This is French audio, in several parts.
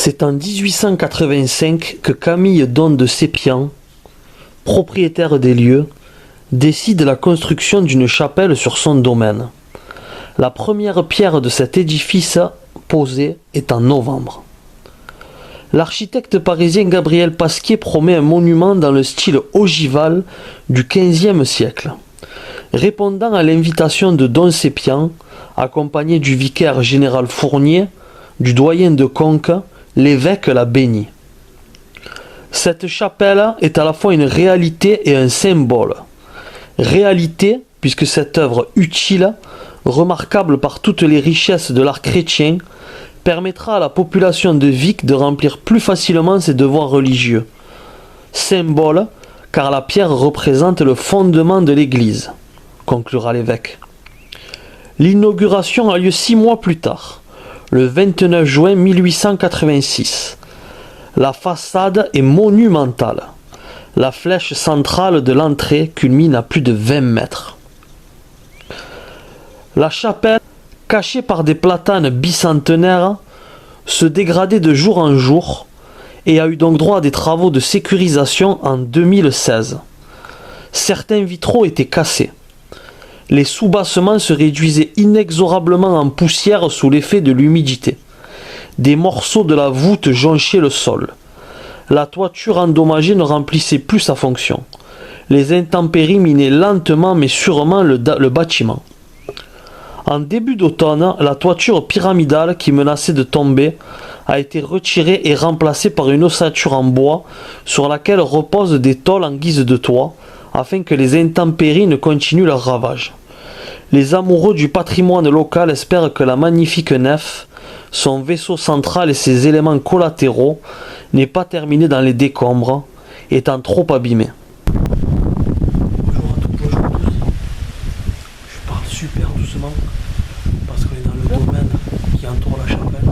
C'est en 1885 que Camille Don de Sépian, propriétaire des lieux, décide la construction d'une chapelle sur son domaine. La première pierre de cet édifice posée est en novembre. L'architecte parisien Gabriel Pasquier promet un monument dans le style ogival du XVe siècle. Répondant à l'invitation de Don Sépian, accompagné du vicaire général Fournier, du doyen de Conques, l'évêque la bénit. Cette chapelle est à la fois une réalité et un symbole. Réalité, puisque cette œuvre utile, remarquable par toutes les richesses de l'art chrétien, permettra à la population de Vic de remplir plus facilement ses devoirs religieux. Symbole, car la pierre représente le fondement de l'Église, conclura l'évêque. L'inauguration a lieu 6 mois plus tard, le 29 juin 1886. La façade est monumentale. La flèche centrale de l'entrée culmine à plus de 20 mètres. La chapelle, cachée par des platanes bicentenaires, se dégradait de jour en jour et a eu donc droit à des travaux de sécurisation en 2016. Certains vitraux étaient cassés. Les sous-bassements se réduisaient inexorablement en poussière sous l'effet de l'humidité. Des morceaux de la voûte jonchaient le sol. La toiture endommagée ne remplissait plus sa fonction. Les intempéries minaient lentement mais sûrement le bâtiment. En début d'automne, la toiture pyramidale qui menaçait de tomber a été retirée et remplacée par une ossature en bois sur laquelle reposent des tôles en guise de toit, afin que les intempéries ne continuent leur ravage. Les amoureux du patrimoine local espèrent que la magnifique nef, son vaisseau central et ses éléments collatéraux n'aient pas terminé dans les décombres, étant trop abîmés. Bonjour à toutes, bonjour à tous. Je parle super doucement parce qu'on est dans le domaine qui entoure la chapelle.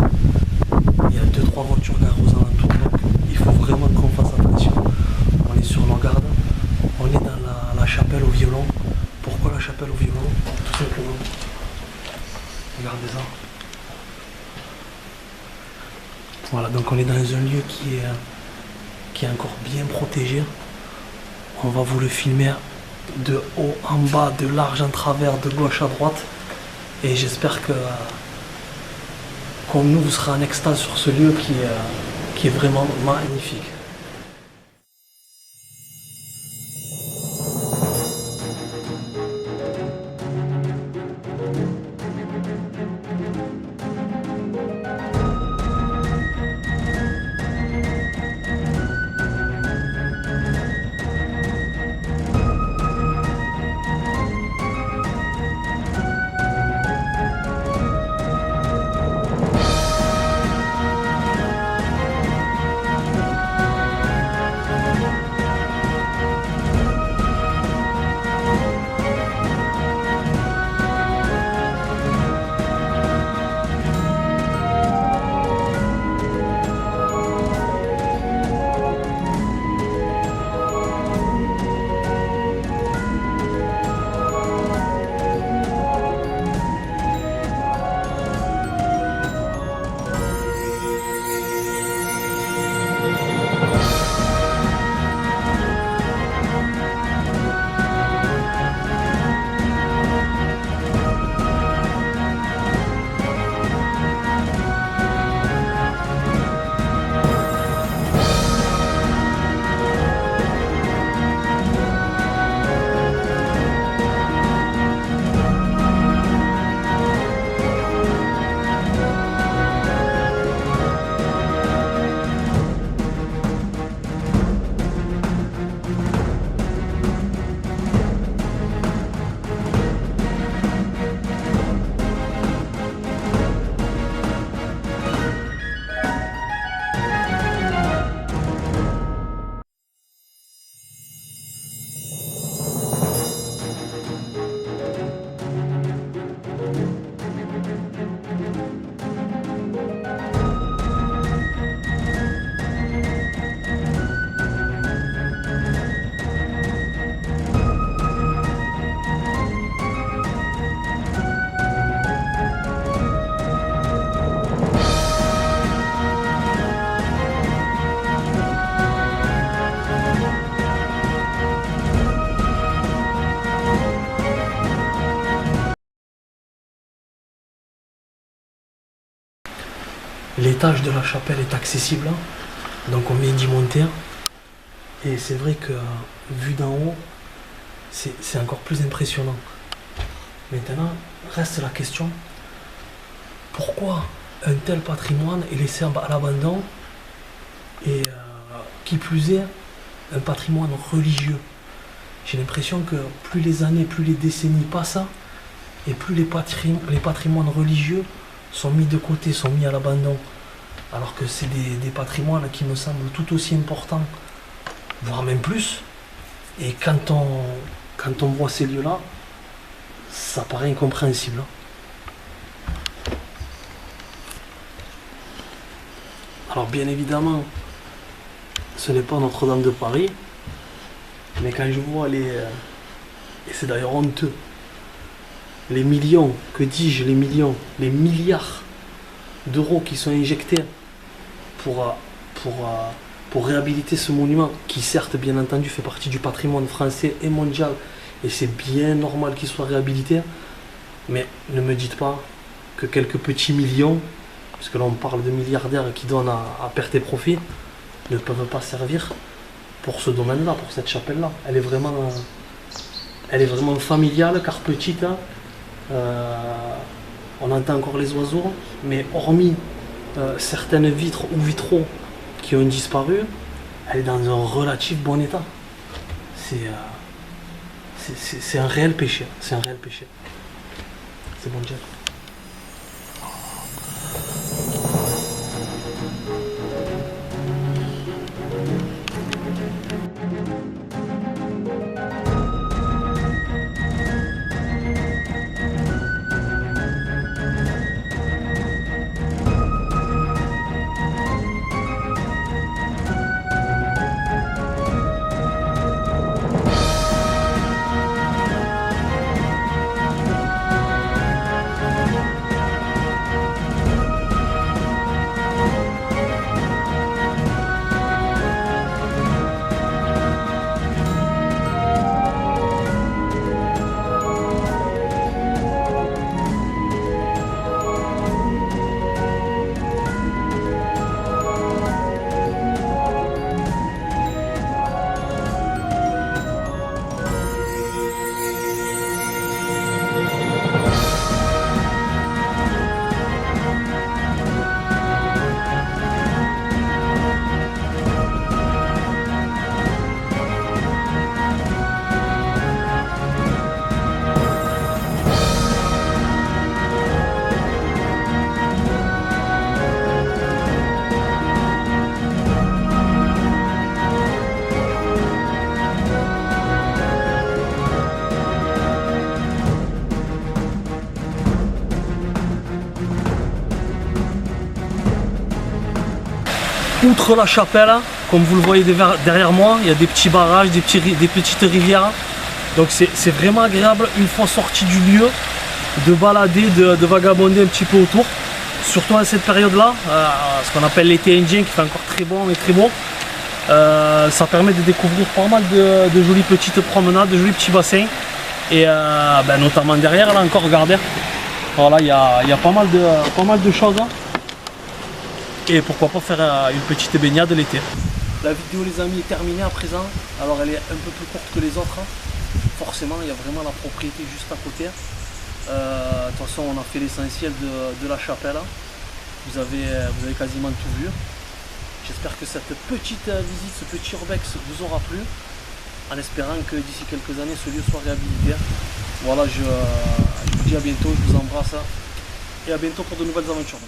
Il y a 2-3 voitures garées aux alentours, donc il faut vraiment qu'on fasse attention. On est sur nos gardes. On est dans la chapelle au violon. Pourquoi la chapelle au violon? Tout simplement. Regardez ça. Voilà, donc on est dans un lieu qui est encore bien protégé. On va vous le filmer de haut en bas, de large en travers, de gauche à droite. Et j'espère que comme nous, vous serez en extase sur ce lieu qui est vraiment magnifique. l'étage de la chapelle est accessible, donc on vient d'y monter. Et c'est vrai que vu d'en haut, c'est encore plus impressionnant. Maintenant, reste la question, pourquoi un tel patrimoine est laissé à l'abandon et qui plus est, un patrimoine religieux. J'ai l'impression que plus les années, plus les décennies passent, et plus les patrimoines religieux sont mis de côté, sont mis à l'abandon. Alors que c'est des patrimoines qui me semblent tout aussi importants, voire même plus. Et quand on voit ces lieux-là, ça paraît incompréhensible. Alors bien évidemment, ce n'est pas Notre-Dame de Paris, mais quand je vois et c'est d'ailleurs honteux, les millions, que dis-je, les millions, les milliards d'euros qui sont injectés pour réhabiliter ce monument, qui certes, bien entendu, fait partie du patrimoine français et mondial, et c'est bien normal qu'il soit réhabilité, mais ne me dites pas que quelques petits millions, parce que là on parle de milliardaires qui donnent à perte et profit, ne peuvent pas servir pour ce domaine-là, pour cette chapelle-là. Elle est vraiment familiale, car petite. On entend encore les oiseaux, mais hormis certaines vitres ou vitraux qui ont disparu, elle est dans un relatif bon état. C'est un réel péché. C'est un réel péché. C'est bon, Jack. Outre la chapelle, comme vous le voyez derrière moi, il y a des petits barrages, des petites rivières. Donc c'est vraiment agréable une fois sorti du lieu de balader, de vagabonder un petit peu autour. Surtout à cette période-là, ce qu'on appelle l'été indien qui fait encore très bon et très beau. Ça permet de découvrir pas mal de jolies petites promenades, de jolis petits bassins. Et notamment derrière, là encore, regardez. Voilà, il y a pas mal de choses. Et pourquoi pas faire une petite baignade l'été. La vidéo les amis est terminée à présent. Alors elle est un peu plus courte que les autres. Forcément il y a vraiment la propriété juste à côté. De toute façon on a fait l'essentiel de la chapelle. Vous avez quasiment tout vu. J'espère que cette petite visite, ce petit urbex vous aura plu. En espérant que d'ici quelques années ce lieu soit réhabilité. Voilà, je vous dis à bientôt, je vous embrasse. Et à bientôt pour de nouvelles aventures.